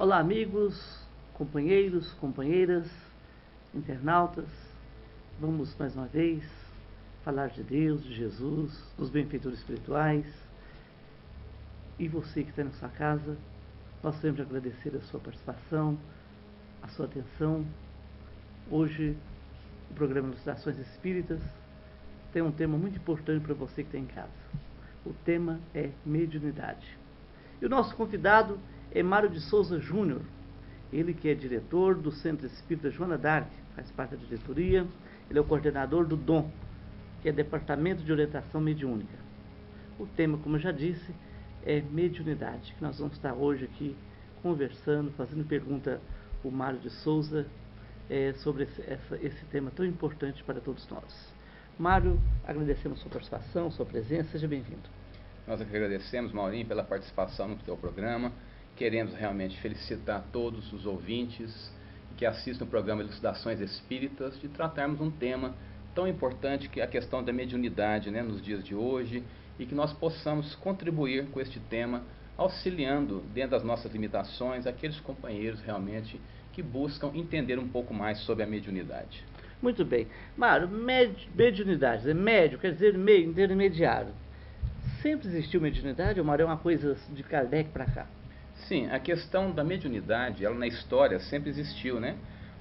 Olá, amigos, companheiros, companheiras, internautas. Vamos mais uma vez falar de Deus, de Jesus, dos benfeitores espirituais. E você que está na sua casa, nós queremos agradecer a sua participação, a sua atenção. Hoje, o programa Ilustrações Espíritas tem um tema muito importante para você que está em casa. O tema é mediunidade. E o nosso convidado é Mário de Souza Júnior, ele que é diretor do Centro Espírita Joana d'Arc, faz parte da diretoria, ele é o coordenador do DOM, que é Departamento de Orientação Mediúnica. O tema, como eu já disse, é mediunidade, que nós vamos estar hoje aqui conversando, fazendo pergunta ao Mário de Souza sobre esse tema tão importante para todos nós. Mário, agradecemos a sua participação, sua presença, seja bem-vindo. Nós agradecemos, Maurinho, pela participação no teu programa. Queremos realmente felicitar todos os ouvintes que assistem o programa Elucidações Espíritas de tratarmos um tema tão importante que é a questão da mediunidade, né, nos dias de hoje, e que nós possamos contribuir com este tema, auxiliando, dentro das nossas limitações, aqueles companheiros realmente que buscam entender um pouco mais sobre a mediunidade. Muito bem. Mário, mediunidade, médio, quer dizer meio, intermediário. Sempre existiu mediunidade ou, Mário, é uma coisa de Kardec para cá? Sim, a questão da mediunidade, ela na história sempre existiu, né?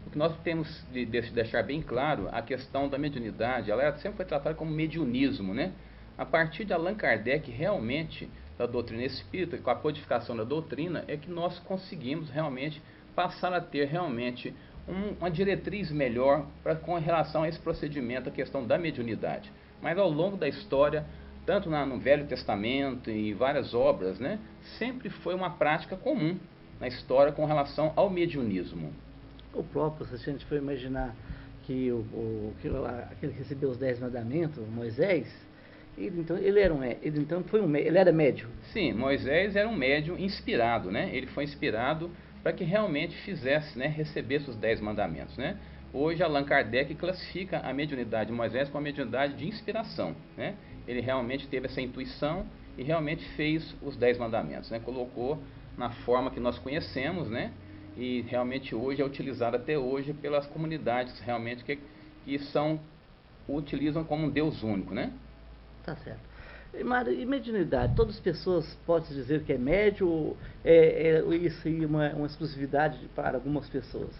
O que nós temos de deixar bem claro, a questão da mediunidade, ela sempre foi tratada como mediunismo, né? A partir de Allan Kardec, realmente, da doutrina espírita, com a codificação da doutrina, é que nós conseguimos realmente passar a ter realmente uma diretriz melhor com relação a esse procedimento, a questão da mediunidade. Mas ao longo da história, tanto no Velho Testamento e várias obras, né, sempre foi uma prática comum na história com relação ao mediunismo. O próprio, se a gente for imaginar que aquele que recebeu os 10 mandamentos, Moisés, ele era médium. Sim, Moisés era um médium inspirado, né? Ele foi inspirado para que realmente fizesse, né, recebesse os 10 mandamentos, né? Hoje Allan Kardec classifica a mediunidade de Moisés como a mediunidade de inspiração, né? Ele realmente teve essa intuição e realmente fez os 10 mandamentos, né? Colocou na forma que nós conhecemos, né? E realmente hoje é utilizado até hoje pelas comunidades realmente que utilizam como um Deus único, né? Tá certo. E mediunidade, todas as pessoas podem dizer que é médio ou isso aí uma exclusividade para algumas pessoas?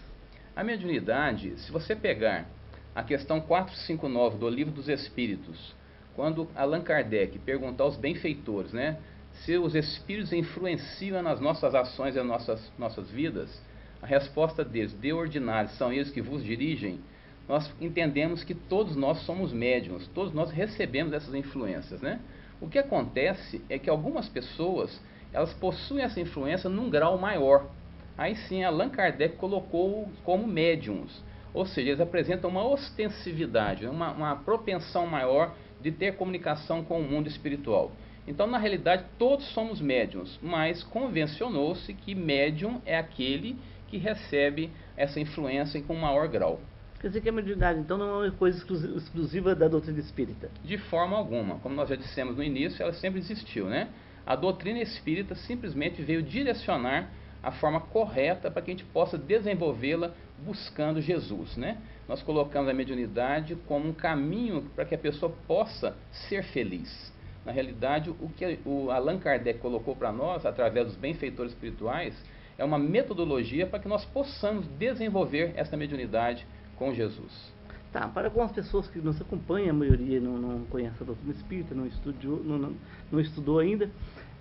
A mediunidade, se você pegar a questão 459 do Livro dos Espíritos, quando Allan Kardec perguntou aos benfeitores, né, se os espíritos influenciam nas nossas ações e nas nossas vidas, a resposta deles, de ordinário, são eles que vos dirigem, nós entendemos que todos nós somos médiuns, todos nós recebemos essas influências, né? O que acontece é que algumas pessoas, elas possuem essa influência num grau maior. Aí sim, Allan Kardec colocou como médiuns, ou seja, eles apresentam uma ostensividade, uma propensão maior de ter comunicação com o mundo espiritual. Então, na realidade, todos somos médiuns, mas convencionou-se que médium é aquele que recebe essa influência com maior grau. Quer dizer que a mediunidade, então, não é uma coisa exclusiva da doutrina espírita? De forma alguma. Como nós já dissemos no início, ela sempre existiu, né? A doutrina espírita simplesmente veio direcionar a forma correta para que a gente possa desenvolvê-la buscando Jesus, né? Nós colocamos a mediunidade como um caminho para que a pessoa possa ser feliz. Na realidade, o que o Allan Kardec colocou para nós, através dos benfeitores espirituais, é uma metodologia para que nós possamos desenvolver essa mediunidade com Jesus. Tá, para algumas pessoas que nos acompanham, a maioria não conhece a doutrina espírita, não estudou ainda,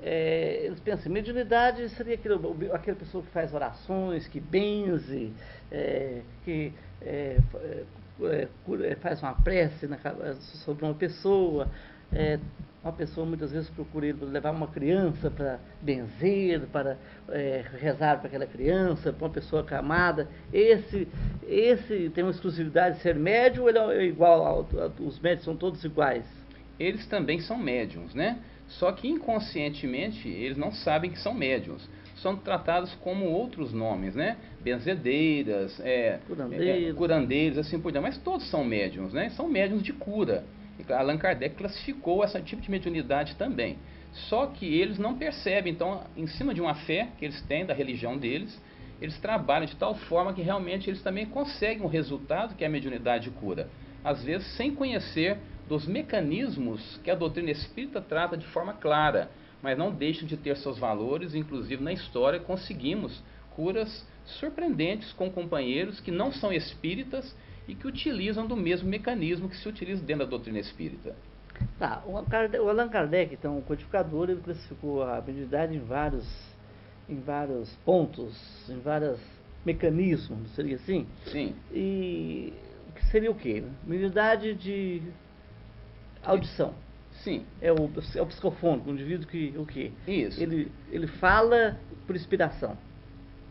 eles pensam, mediunidade seria aquela pessoa que faz orações, que benze, que faz uma prece sobre uma pessoa. Uma pessoa muitas vezes procura levar uma criança para benzer, para rezar para aquela criança, para uma pessoa acamada. Esse tem uma exclusividade de ser médium ou ele é igual os médios são todos iguais? Eles também são médiums, né? Só que inconscientemente eles não sabem que são médiums. São tratados como outros nomes, né? Benzedeiras, curandeiros, assim por diante. Mas todos são médiums, né? São médiums de cura. Allan Kardec classificou esse tipo de mediunidade também. Só que eles não percebem, então, em cima de uma fé que eles têm, da religião deles, eles trabalham de tal forma que realmente eles também conseguem o resultado que a mediunidade cura. Às vezes sem conhecer dos mecanismos que a doutrina espírita trata de forma clara, mas não deixam de ter seus valores. Inclusive na história conseguimos curas surpreendentes com companheiros que não são espíritas e que utilizam do mesmo mecanismo que se utiliza dentro da doutrina espírita. Tá, o Allan Kardec, então, o codificador, ele classificou a mediunidade em vários pontos, em vários mecanismos, seria assim? Sim. E que seria o quê? Mediunidade de audição. Sim. É o psicofônico, um indivíduo que o quê? Isso. Ele fala por inspiração.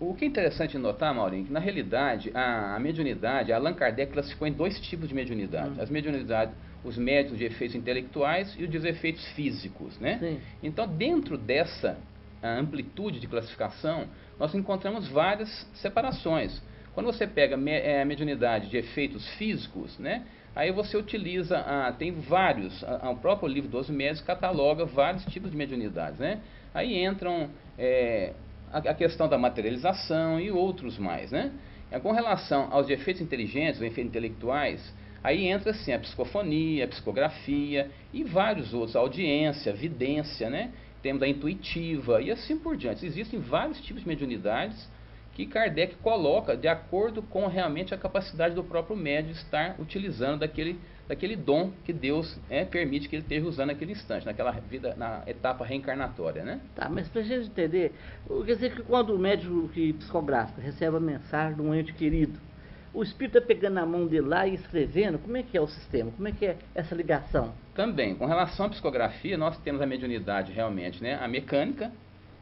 O que é interessante notar, Maurinho, que na realidade a mediunidade, Allan Kardec classificou em dois tipos de mediunidade. As mediunidades, os médiuns de efeitos intelectuais e os de efeitos físicos, né? Sim. Então, dentro dessa amplitude de classificação, nós encontramos várias separações. Quando você pega a mediunidade de efeitos físicos, né? Aí você utiliza, tem vários, o próprio livro dos médiuns cataloga vários tipos de mediunidades, né? Aí entram a questão da materialização e outros mais, né? Com relação aos efeitos inteligentes, os efeitos intelectuais, aí entra assim a psicofonia, a psicografia e vários outros, a audiência, a vidência, né? Temos a intuitiva e assim por diante. Existem vários tipos de mediunidades que Kardec coloca de acordo com realmente a capacidade do próprio médium estar utilizando daquele dom que Deus permite que ele esteja usando naquele instante, naquela vida, na etapa reencarnatória, né? Tá, mas para a gente entender, quer dizer que quando o médium que psicográfico recebe a mensagem de um ente querido, o espírito está pegando na mão dele lá e escrevendo, como é que é o sistema? Como é que é essa ligação? Também, com relação à psicografia, nós temos a mediunidade realmente, né? A mecânica,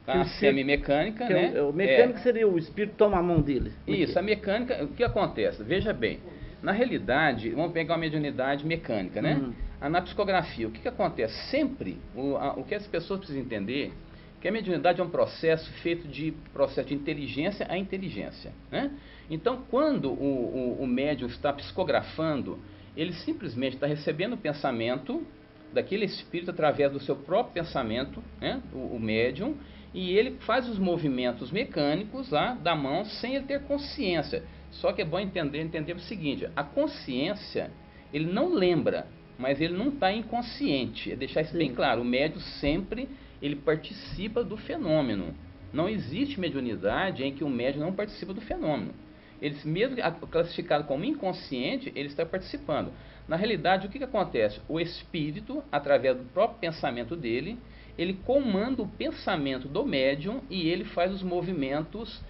a semimecânica, né? O mecânico seria o espírito toma a mão dele. Isso, a mecânica, o que acontece? Veja bem, na realidade, vamos pegar uma mediunidade mecânica, né? Na psicografia, o que acontece? Sempre, o que as pessoas precisam entender, que a mediunidade é um processo feito de processo de inteligência a inteligência, né? Então, quando o médium está psicografando, ele simplesmente está recebendo o pensamento daquele espírito através do seu próprio pensamento, né? O médium, e ele faz os movimentos mecânicos lá da mão sem ele ter consciência. Só que é bom entender o seguinte, a consciência, ele não lembra, mas ele não está inconsciente. É deixar isso bem claro, o médium sempre ele participa do fenômeno. Não existe mediunidade em que o médium não participa do fenômeno. Ele, mesmo classificado como inconsciente, ele está participando. Na realidade, o que acontece? O espírito, através do próprio pensamento dele, ele comanda o pensamento do médium e ele faz os movimentos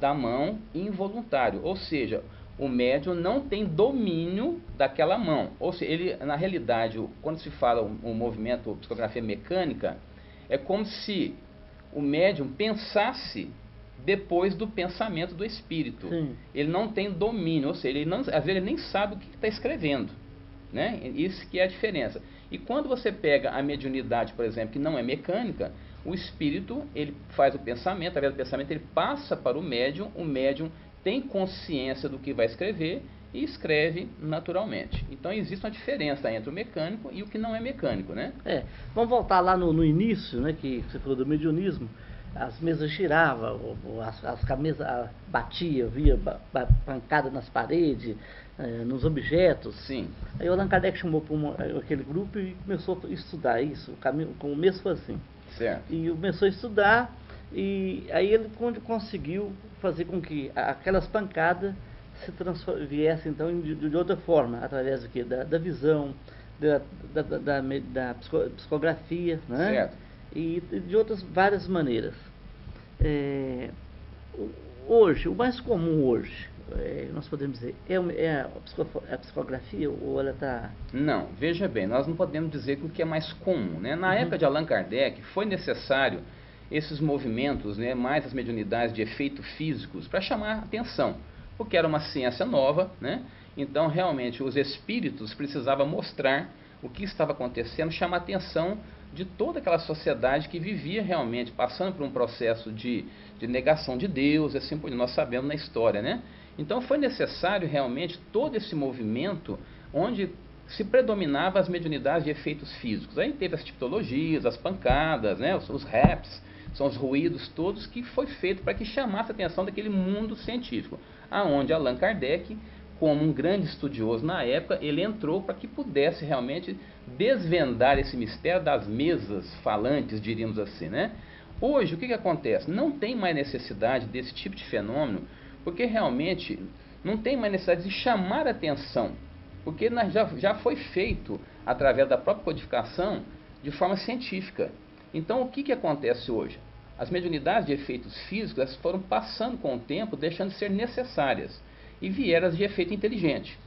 da mão involuntário. Ou seja, o médium não tem domínio daquela mão. Ou seja, ele, na realidade, quando se fala o movimento, psicografia mecânica, é como se o médium pensasse depois do pensamento do espírito. Sim. Ele não tem domínio, ou seja, às vezes ele nem sabe o que está escrevendo, né? Isso que é a diferença. E quando você pega a mediunidade, por exemplo, que não é mecânica, o espírito, ele faz o pensamento, através do pensamento ele passa para o médium tem consciência do que vai escrever e escreve naturalmente. Então existe uma diferença entre o mecânico e o que não é mecânico, né? Vamos voltar lá no início, né, que você falou do mediunismo. As mesas giravam, as mesas batiam, via pancada nas paredes, nos objetos. Sim. Aí o Allan Kardec chamou para aquele grupo e começou a estudar isso. O começo foi assim. Certo. E começou a estudar, e aí ele conseguiu fazer com que aquelas pancadas viessem então de outra forma, através do quê? Da visão, da psicografia, né? Certo. E de outras várias maneiras. Hoje, o mais comum hoje, nós podemos dizer, é a psicografia ou ela está... Não, veja bem, nós não podemos dizer que o que é mais comum, né? Na época de Allan Kardec, foi necessário esses movimentos, né, mais as mediunidades de efeitos físicos, para chamar a atenção, porque era uma ciência nova, né? Então, realmente, os espíritos precisavam mostrar o que estava acontecendo, chamar a atenção de toda aquela sociedade que vivia realmente passando por um processo de negação de Deus, assim por nós sabemos na história, né? Então foi necessário realmente todo esse movimento onde se predominava as mediunidades de efeitos físicos. Aí teve as tipologias, as pancadas, né? os raps, São os ruídos todos que foi feito para que chamasse a atenção daquele mundo científico, aonde Allan Kardec, como um grande estudioso na época, ele entrou para que pudesse realmente desvendar esse mistério das mesas falantes, diríamos assim, né? Hoje, o que acontece? Não tem mais necessidade desse tipo de fenômeno, porque realmente não tem mais necessidade de chamar a atenção, porque já foi feito através da própria codificação de forma científica. Então, o que acontece hoje? As mediunidades de efeitos físicos elas foram passando com o tempo, deixando de ser necessárias, e vieram as de efeito inteligente.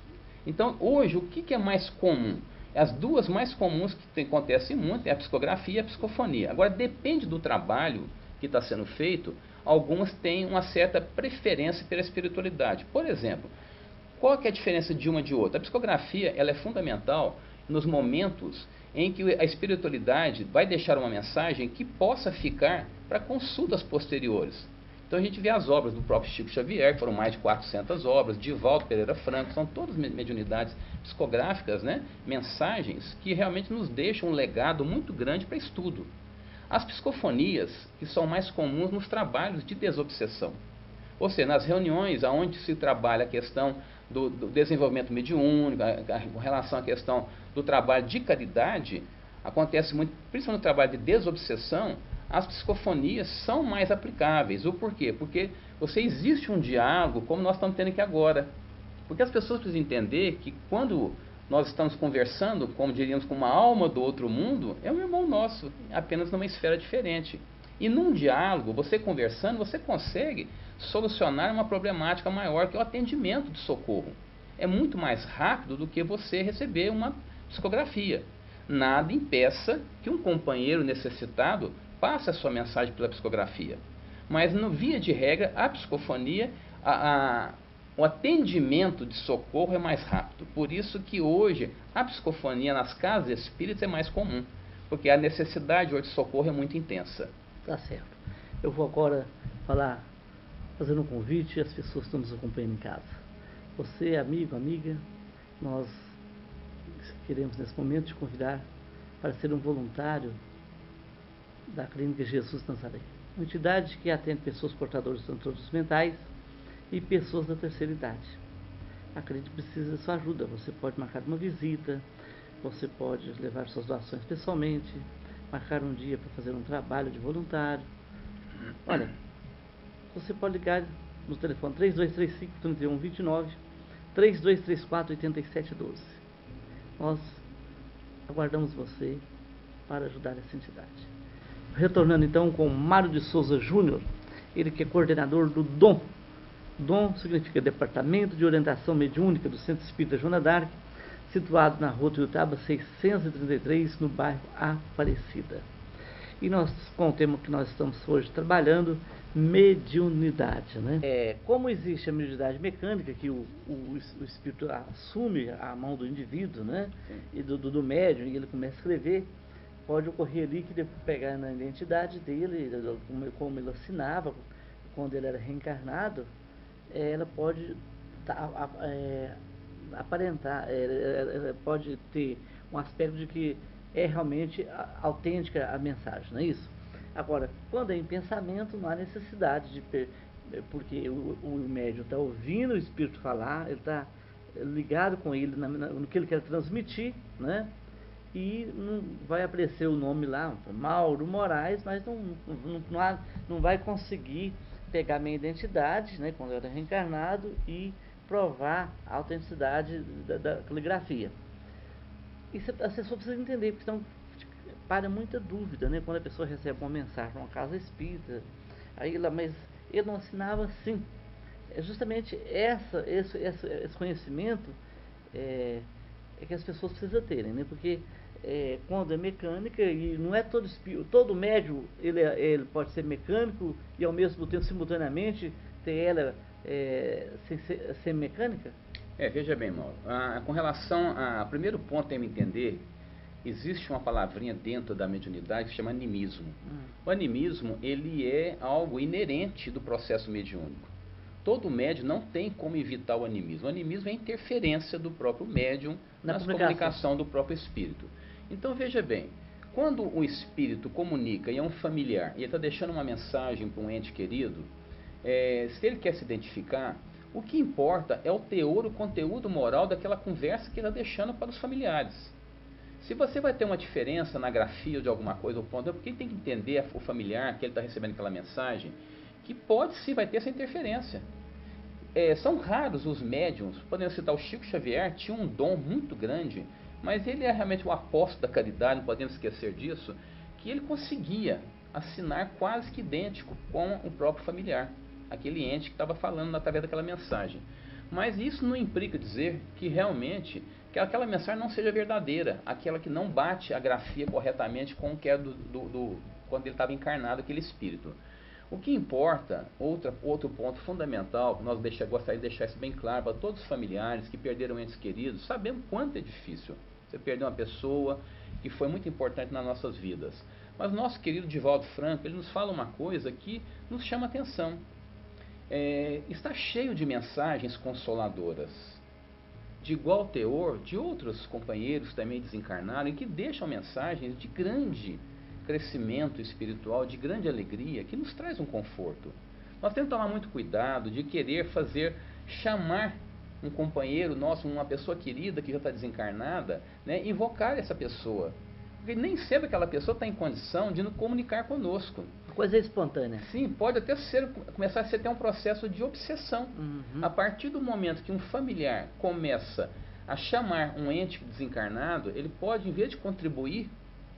Então, hoje, o que é mais comum? As duas mais comuns que acontecem muito é a psicografia e a psicofonia. Agora, depende do trabalho que está sendo feito, algumas têm uma certa preferência pela espiritualidade. Por exemplo, qual que é a diferença de uma de outra? A psicografia ela é fundamental nos momentos em que a espiritualidade vai deixar uma mensagem que possa ficar para consultas posteriores. Então a gente vê as obras do próprio Chico Xavier, que foram mais de 400 obras, Divaldo Pereira Franco, são todas mediunidades psicográficas, né? Mensagens que realmente nos deixam um legado muito grande para estudo. As psicofonias, que são mais comuns nos trabalhos de desobsessão. Ou seja, nas reuniões onde se trabalha a questão do desenvolvimento mediúnico, com relação à questão do trabalho de caridade, acontece muito, principalmente no trabalho de desobsessão, as psicofonias são mais aplicáveis. O porquê? Porque existe um diálogo como nós estamos tendo aqui agora. Porque as pessoas precisam entender que quando nós estamos conversando, como diríamos, com uma alma do outro mundo, é um irmão nosso, apenas numa esfera diferente. E num diálogo, você conversando, você consegue solucionar uma problemática maior, que é o atendimento de socorro. É muito mais rápido do que você receber uma psicografia. Nada impeça que um companheiro necessitado passe a sua mensagem pela psicografia. Mas, no via de regra, a psicofonia, o atendimento de socorro é mais rápido. Por isso que hoje a psicofonia nas casas espíritas é mais comum, porque a necessidade hoje de socorro é muito intensa. Tá certo. Eu vou agora fazendo um convite às pessoas que estão nos acompanhando em casa. Você, amigo, amiga, nós queremos nesse momento te convidar para ser um voluntário da Clínica Jesus Nazaré, uma entidade que atende pessoas portadoras de transtornos mentais e pessoas da terceira idade. A clínica precisa da sua ajuda. Você pode marcar uma visita, você pode levar suas doações pessoalmente, marcar um dia para fazer um trabalho de voluntário. Olha, você pode ligar no telefone 3235-3129, 3234-8712. Nós aguardamos você para ajudar essa entidade. Retornando então com Mário de Souza Júnior, ele que é coordenador do DOM. DOM significa Departamento de Orientação Mediúnica do Centro Espírita Joana d'Arc, situado na Rua Tuiutaba 633, no bairro Aparecida. E nós, com o tema que nós estamos hoje trabalhando, mediunidade, né? Como existe a mediunidade mecânica, que o espírito assume a mão do indivíduo, né? E do médium, e ele começa a escrever, pode ocorrer ali que depois pegar na identidade dele, como ele assinava quando ele era reencarnado, ela pode aparentar, pode ter um aspecto de que é realmente autêntica a mensagem, não é isso? Agora, quando é em pensamento, não há necessidade porque o médium está ouvindo o espírito falar, ele está ligado com ele no que ele quer transmitir, né? E não vai aparecer o nome lá, Mauro Moraes, mas não vai conseguir pegar minha identidade, né, quando eu era reencarnado, e provar a autenticidade da caligrafia. Isso a pessoa precisa entender, porque senão para muita dúvida, né, quando a pessoa recebe uma mensagem numa casa espírita, aí mas ele não assinava assim. É justamente esse conhecimento é que as pessoas precisam terem, né, porque quando é mecânica, e não é todo médium, ele pode ser mecânico e ao mesmo tempo, simultaneamente, ter ela ser mecânica? Veja bem, Mauro, com relação a primeiro ponto é me entender, existe uma palavrinha dentro da mediunidade que se chama animismo. O animismo, ele é algo inerente do processo mediúnico. Todo médium não tem como evitar o animismo. O animismo é a interferência do próprio médium na comunicação do próprio espírito. Então, veja bem, Quando o espírito comunica e é um familiar, e ele está deixando uma mensagem para um ente querido, se ele quer se identificar, o que importa é o teor, o conteúdo moral daquela conversa que ele está deixando para os familiares. Se você vai ter uma diferença na grafia de alguma coisa, ou ponto, é porque ele tem que entender o familiar que ele está recebendo aquela mensagem, que pode sim, vai ter essa interferência. São raros os médiums, podemos citar o Chico Xavier, tinha um dom muito grande, mas ele é realmente um apóstolo da caridade, não podemos esquecer disso, que ele conseguia assinar quase que idêntico com o próprio familiar, aquele ente que estava falando através daquela mensagem. Mas isso não implica dizer que realmente que aquela mensagem não seja verdadeira, aquela que não bate a grafia corretamente com o que é quando ele estava encarnado, aquele espírito. O que importa, outro ponto fundamental, que nós gostaríamos de deixar isso bem claro para todos os familiares que perderam entes queridos, sabemos quanto é difícil você perder uma pessoa que foi muito importante nas nossas vidas. Mas nosso querido Divaldo Franco, ele nos fala uma coisa que nos chama a atenção. Está cheio de mensagens consoladoras, de igual teor, de outros companheiros também desencarnaram, e que deixam mensagens de grande crescimento espiritual, de grande alegria, que nos traz um conforto. Nós temos que tomar muito cuidado de querer chamar um companheiro nosso, uma pessoa querida que já está desencarnada, né, invocar essa pessoa. Porque nem sempre aquela pessoa está em condição de nos comunicar conosco. Coisa espontânea. Sim, pode até começar a ser até um processo de obsessão. A partir do momento que um familiar começa a chamar um ente desencarnado, ele pode, em vez de contribuir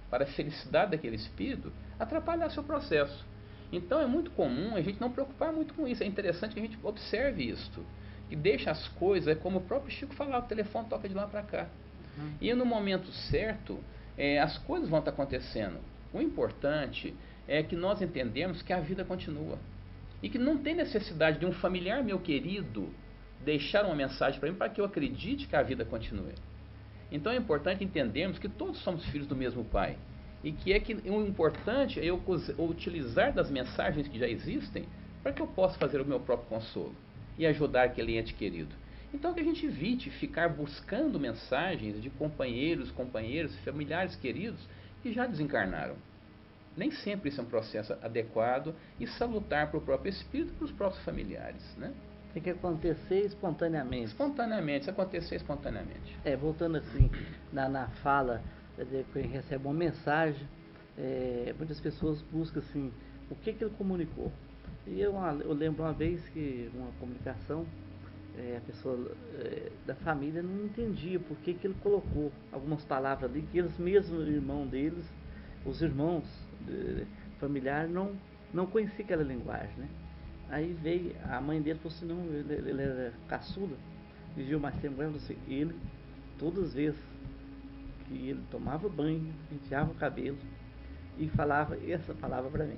para a felicidade daquele espírito, atrapalhar seu processo. Então é muito comum a gente não preocupar muito com isso. É interessante que a gente observe isto. E deixa as coisas, como o próprio Chico falava, o telefone toca de lá para cá. E no momento certo, as coisas vão estar acontecendo. O importante é que nós entendemos que a vida continua. E que não tem necessidade de um familiar meu querido deixar uma mensagem para mim para que eu acredite que a vida continue. Então é importante entendermos que todos somos filhos do mesmo Pai. E que o importante é eu utilizar das mensagens que já existem para que eu possa fazer o meu próprio consolo e ajudar aquele ente querido. Então que a gente evite ficar buscando mensagens de companheiros, familiares queridos que já desencarnaram. Nem sempre isso é um processo adequado e salutar para o próprio espírito e para os próprios familiares, né? Tem que acontecer espontaneamente. Espontaneamente, acontecer espontaneamente. Voltando assim, na fala, quem recebe uma mensagem, muitas pessoas buscam assim, o que ele comunicou. E eu lembro uma vez que uma comunicação, a pessoa da família não entendia por que ele colocou algumas palavras ali, que eles mesmos, irmão deles, os irmãos familiares, não conheciam aquela linguagem, né? Aí veio, a mãe dele falou assim, não, ele era caçula, vivia mais tempo, assim, ele, todas as vezes que ele tomava banho, penteava o cabelo e falava essa palavra para mim.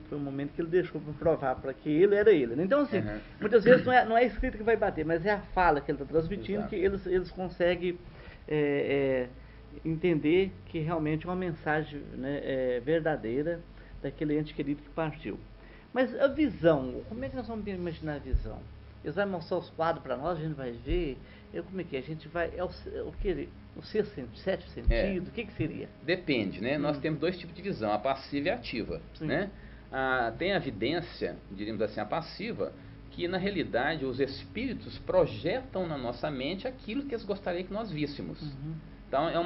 Foi um momento que ele deixou para provar para que ele era ele. Então, assim, muitas vezes não é a escrita que vai bater, mas é a fala que ele está transmitindo. Exato. Que eles conseguem entender que realmente é uma mensagem, né, verdadeira daquele ente querido que partiu. Mas a visão, como é que nós vamos imaginar a visão? Eles vão mostrar os quadros para nós, a gente vai ver, como é que é? A gente vai, o que? O sexto, sétimo sentido, o que seria? Depende, né? Nós temos dois tipos de visão, a passiva e a ativa, né? Tem a evidência, diríamos assim, a passiva, que na realidade os espíritos projetam na nossa mente aquilo que eles gostariam que nós víssemos. Então é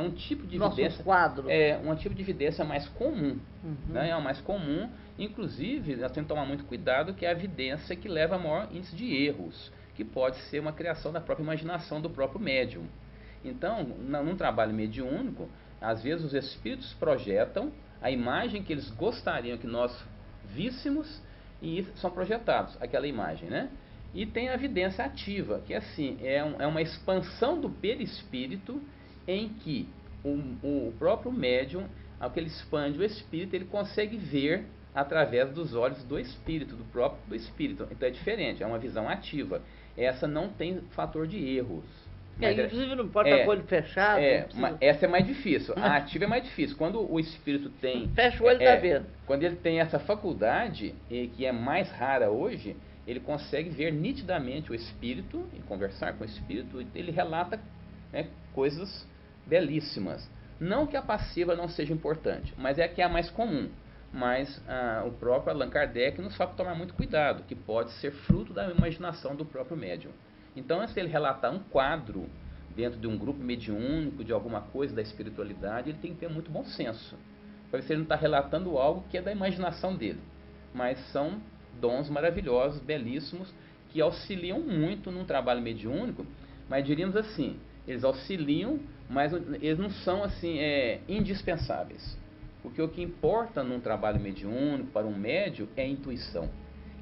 um tipo de evidência. Quadro. É um tipo de evidência mais comum. Né? É o mais comum. Inclusive, nós temos que tomar muito cuidado, que é a evidência que leva a maior índice de erros, que pode ser uma criação da própria imaginação do próprio médium. Então, num trabalho mediúnico, às vezes os espíritos projetam a imagem que eles gostariam que nós víssemos e são projetados aquela imagem, né? E tem a evidência ativa, que assim, é uma expansão do perispírito em que o próprio médium, ao que ele expande o espírito, ele consegue ver através dos olhos do espírito, do espírito. Então é diferente, é uma visão ativa. Essa não tem fator de erros. Inclusive não pode estar com o olho fechado. Essa é mais difícil. A ativa é mais difícil. Quando o espírito tem... Fecha o olho e está vendo. Quando ele tem essa faculdade, que é mais rara hoje, ele consegue ver nitidamente o espírito e conversar com o espírito. Ele relata, né, coisas belíssimas. Não que a passiva não seja importante, mas é a que é a mais comum. Mas o próprio Allan Kardec nos fala para tomar muito cuidado, que pode ser fruto da imaginação do próprio médium. Então, se ele relatar um quadro dentro de um grupo mediúnico, de alguma coisa da espiritualidade, ele tem que ter muito bom senso, para ver se ele não está relatando algo que é da imaginação dele. Mas são dons maravilhosos, belíssimos, que auxiliam muito num trabalho mediúnico, mas diríamos assim, eles auxiliam, mas eles não são assim, indispensáveis. Porque o que importa num trabalho mediúnico, para um médium, é a intuição.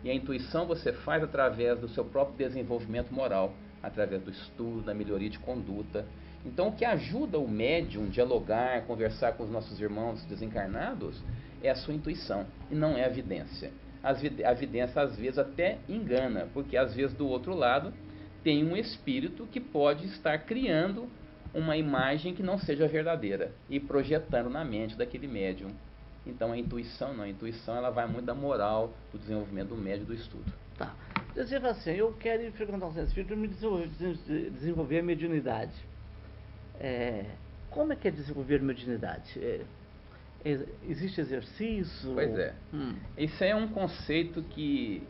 E a intuição você faz através do seu próprio desenvolvimento moral, através do estudo, da melhoria de conduta. Então, o que ajuda o médium a dialogar, conversar com os nossos irmãos desencarnados, é a sua intuição, e não é a vidência. A vidência, às vezes, até engana, porque, às vezes, do outro lado, tem um espírito que pode estar criando uma imagem que não seja verdadeira e projetando na mente daquele médium. Então a intuição não, a intuição ela vai muito da moral, do desenvolvimento do médium, do estudo. Tá. Você fala assim, eu quero ir frequentar um centro espírita e desenvolver a mediunidade. Como é que é desenvolver mediunidade? Existe exercício? Pois é. Isso é um conceito que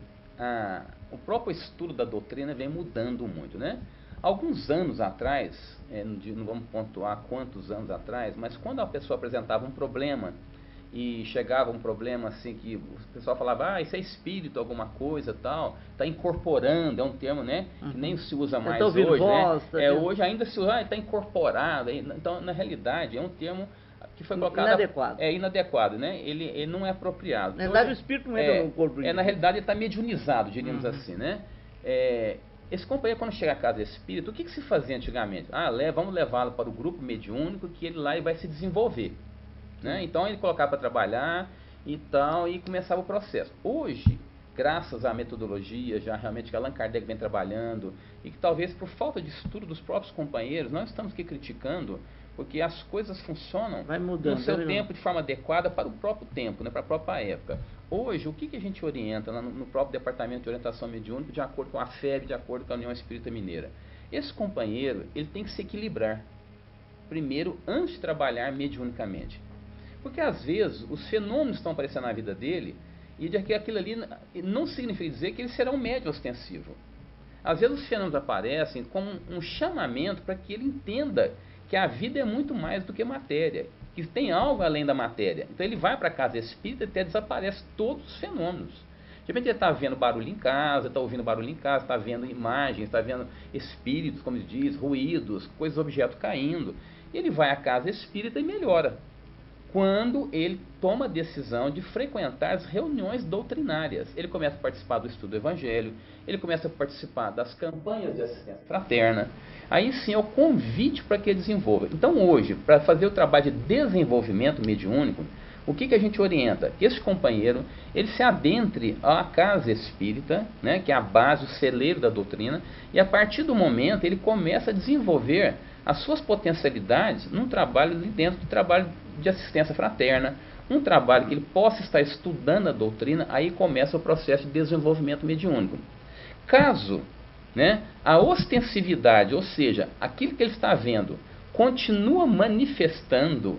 o próprio estudo da doutrina vem mudando muito, né? Alguns anos atrás, não vamos pontuar quantos anos atrás, mas quando a pessoa apresentava um problema e chegava um problema assim que o pessoal falava, isso é espírito, alguma coisa tal, está incorporando, é um termo, né, que nem se usa mais hoje, voz, né? Hoje ainda se usa, está incorporado. Então, na realidade, é um termo que foi colocado... Inadequado. É inadequado, né? Ele não é apropriado. Na realidade, o espírito não entra no corpo. Na realidade, ele está mediunizado, diríamos assim, né? Esse companheiro, quando chega à casa espírita, o que se fazia antigamente? Vamos levá-lo para o grupo mediúnico, que ele lá vai se desenvolver. Né? Então, ele colocava para trabalhar e tal, e começava o processo. Hoje, graças à metodologia, já realmente que Allan Kardec vem trabalhando, e que talvez por falta de estudo dos próprios companheiros, nós estamos aqui criticando, porque as coisas funcionam no seu tempo de forma adequada para o próprio tempo, né, para a própria época. Hoje, o que a gente orienta no próprio Departamento de Orientação Mediúnica, de acordo com a FEB, de acordo com a União Espírita Mineira? Esse companheiro, ele tem que se equilibrar, primeiro, antes de trabalhar mediunicamente. Porque, às vezes, os fenômenos estão aparecendo na vida dele, e de que aquilo ali não significa dizer que ele será um médium ostensivo. Às vezes, os fenômenos aparecem como um chamamento para que ele entenda que a vida é muito mais do que matéria, que tem algo além da matéria. Então ele vai para a casa espírita e até desaparece todos os fenômenos. De repente ele está vendo barulho em casa, está ouvindo barulho em casa, está vendo imagens, está vendo espíritos, como se diz, ruídos, coisas, objetos caindo. E ele vai à casa espírita e melhora. Quando ele toma a decisão de frequentar as reuniões doutrinárias. Ele começa a participar do estudo do Evangelho, ele começa a participar das campanhas de assistência fraterna. Aí sim é o convite para que ele desenvolva. Então hoje, para fazer o trabalho de desenvolvimento mediúnico, o que a gente orienta? Que esse companheiro, ele se adentre à casa espírita, né, que é a base, o celeiro da doutrina, e a partir do momento ele começa a desenvolver as suas potencialidades num trabalho dentro do trabalho de assistência fraterna, um trabalho que ele possa estar estudando a doutrina, aí começa o processo de desenvolvimento mediúnico. Caso, né, a ostensividade, ou seja, aquilo que ele está vendo, continua manifestando,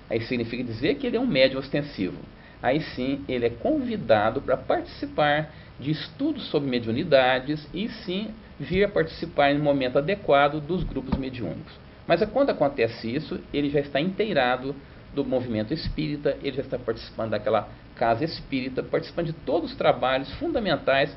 aí significa dizer que ele é um médium ostensivo. Aí sim, ele é convidado para participar de estudos sobre mediunidades e sim vir a participar no momento adequado dos grupos mediúnicos. Mas quando acontece isso, ele já está inteirado do movimento espírita, ele já está participando daquela casa espírita, participando de todos os trabalhos fundamentais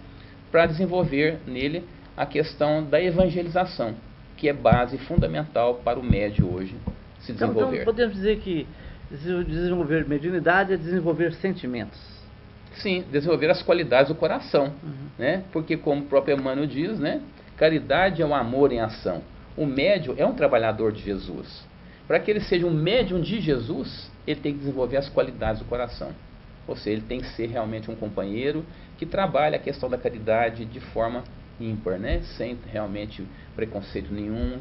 para desenvolver nele a questão da evangelização, que é base fundamental para o médium hoje se desenvolver. Então podemos dizer que desenvolver mediunidade é desenvolver sentimentos. Sim, desenvolver as qualidades do coração, né? Porque como o próprio Emmanuel diz, né? Caridade é o amor em ação. O médium é um trabalhador de Jesus. Para que ele seja um médium de Jesus, ele tem que desenvolver as qualidades do coração. Ou seja, ele tem que ser realmente um companheiro que trabalha a questão da caridade de forma ímpar, né? Sem realmente preconceito nenhum,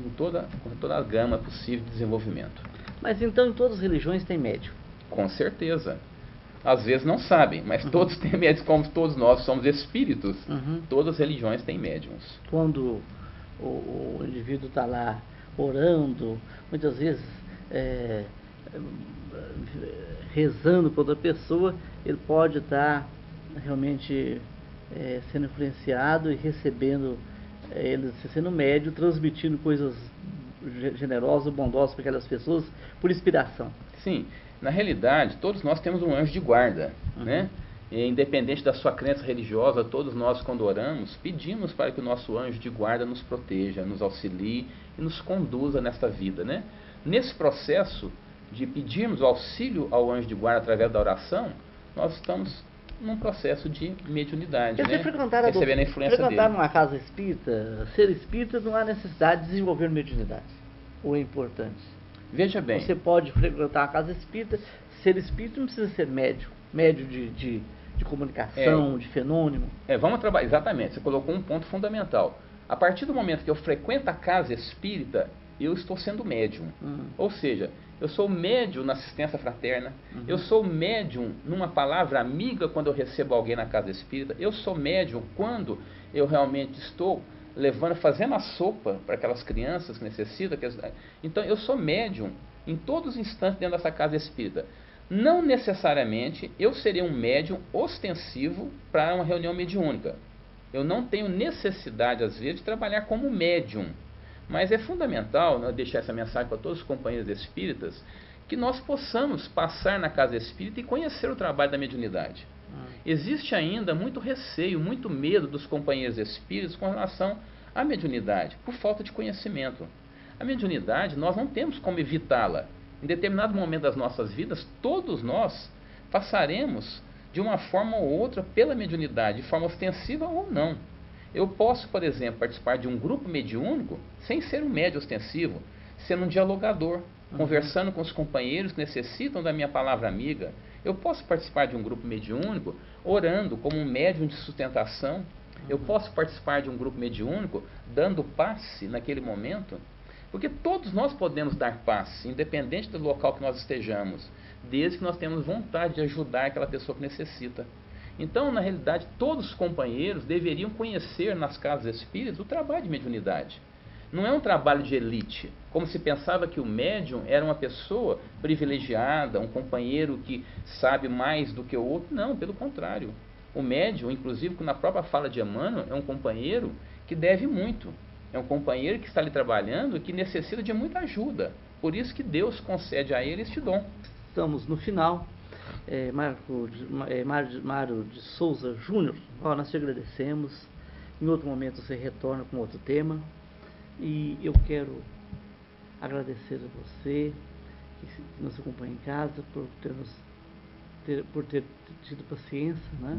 com toda a gama possível de desenvolvimento. Mas então em todas as religiões tem médium? Com certeza. Às vezes não sabem, mas todos têm médiums, como todos nós somos espíritos. Todas as religiões têm médiums. Quando o indivíduo está lá orando, muitas vezes é, rezando por outra pessoa, ele pode estar realmente sendo influenciado e recebendo, ele sendo médio, transmitindo coisas generosas, bondosas para aquelas pessoas por inspiração. Sim, na realidade, todos nós temos um anjo de guarda, né? E, independente da sua crença religiosa, todos nós, quando oramos, pedimos para que o nosso anjo de guarda nos proteja, nos auxilie e nos conduza nesta vida, né? Nesse processo de pedirmos o auxílio ao anjo de guarda através da oração, nós estamos num processo de mediunidade, né? Recebendo a influência dele. Frequentar numa casa espírita, ser espírita, não há necessidade de desenvolver mediunidade. Ou é importante? Veja bem. Você pode frequentar uma casa espírita, ser espírita não precisa ser médio de comunicação, de fenômeno. Vamos trabalhar, exatamente, você colocou um ponto fundamental. A partir do momento que eu frequento a casa espírita, eu estou sendo médium. Ou seja, eu sou médium na assistência fraterna, eu sou médium numa palavra amiga quando eu recebo alguém na casa espírita, eu sou médium quando eu realmente estou fazendo a sopa para aquelas crianças que necessitam. Então eu sou médium em todos os instantes dentro dessa casa espírita. Não necessariamente eu serei um médium ostensivo para uma reunião mediúnica. Eu não tenho necessidade, às vezes, de trabalhar como médium. Mas é fundamental, né, deixar essa mensagem para todos os companheiros espíritas, que nós possamos passar na casa espírita e conhecer o trabalho da mediunidade. Existe ainda muito receio, muito medo dos companheiros espíritas com relação à mediunidade, por falta de conhecimento. A mediunidade, nós não temos como evitá-la. Em determinado momento das nossas vidas, todos nós passaremos de uma forma ou outra pela mediunidade, de forma ostensiva ou não. Eu posso, por exemplo, participar de um grupo mediúnico sem ser um médium ostensivo, sendo um dialogador, conversando com os companheiros que necessitam da minha palavra amiga. Eu posso participar de um grupo mediúnico orando como um médium de sustentação. Eu posso participar de um grupo mediúnico dando passe naquele momento. Porque todos nós podemos dar passe, independente do local que nós estejamos, desde que nós tenhamos vontade de ajudar aquela pessoa que necessita. Então, na realidade, todos os companheiros deveriam conhecer nas casas espíritas o trabalho de mediunidade. Não é um trabalho de elite, como se pensava que o médium era uma pessoa privilegiada, um companheiro que sabe mais do que o outro. Não, pelo contrário. O médium, inclusive, na própria fala de Emmanuel, é um companheiro que deve muito. É um companheiro que está ali trabalhando e que necessita de muita ajuda. Por isso que Deus concede a ele este dom. Estamos no final. Mário de Souza Júnior, nós te agradecemos. Em outro momento você retorna com outro tema. E eu quero agradecer a você que nos acompanha em casa por ter tido paciência, né?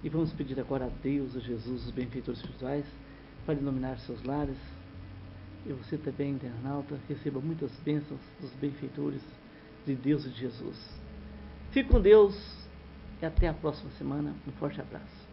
E vamos pedir agora a Deus, a Jesus, os benfeitores espirituais, para iluminar seus lares. E você também, internauta, receba muitas bênçãos dos benfeitores de Deus e de Jesus. Fique com Deus e até a próxima semana. Um forte abraço.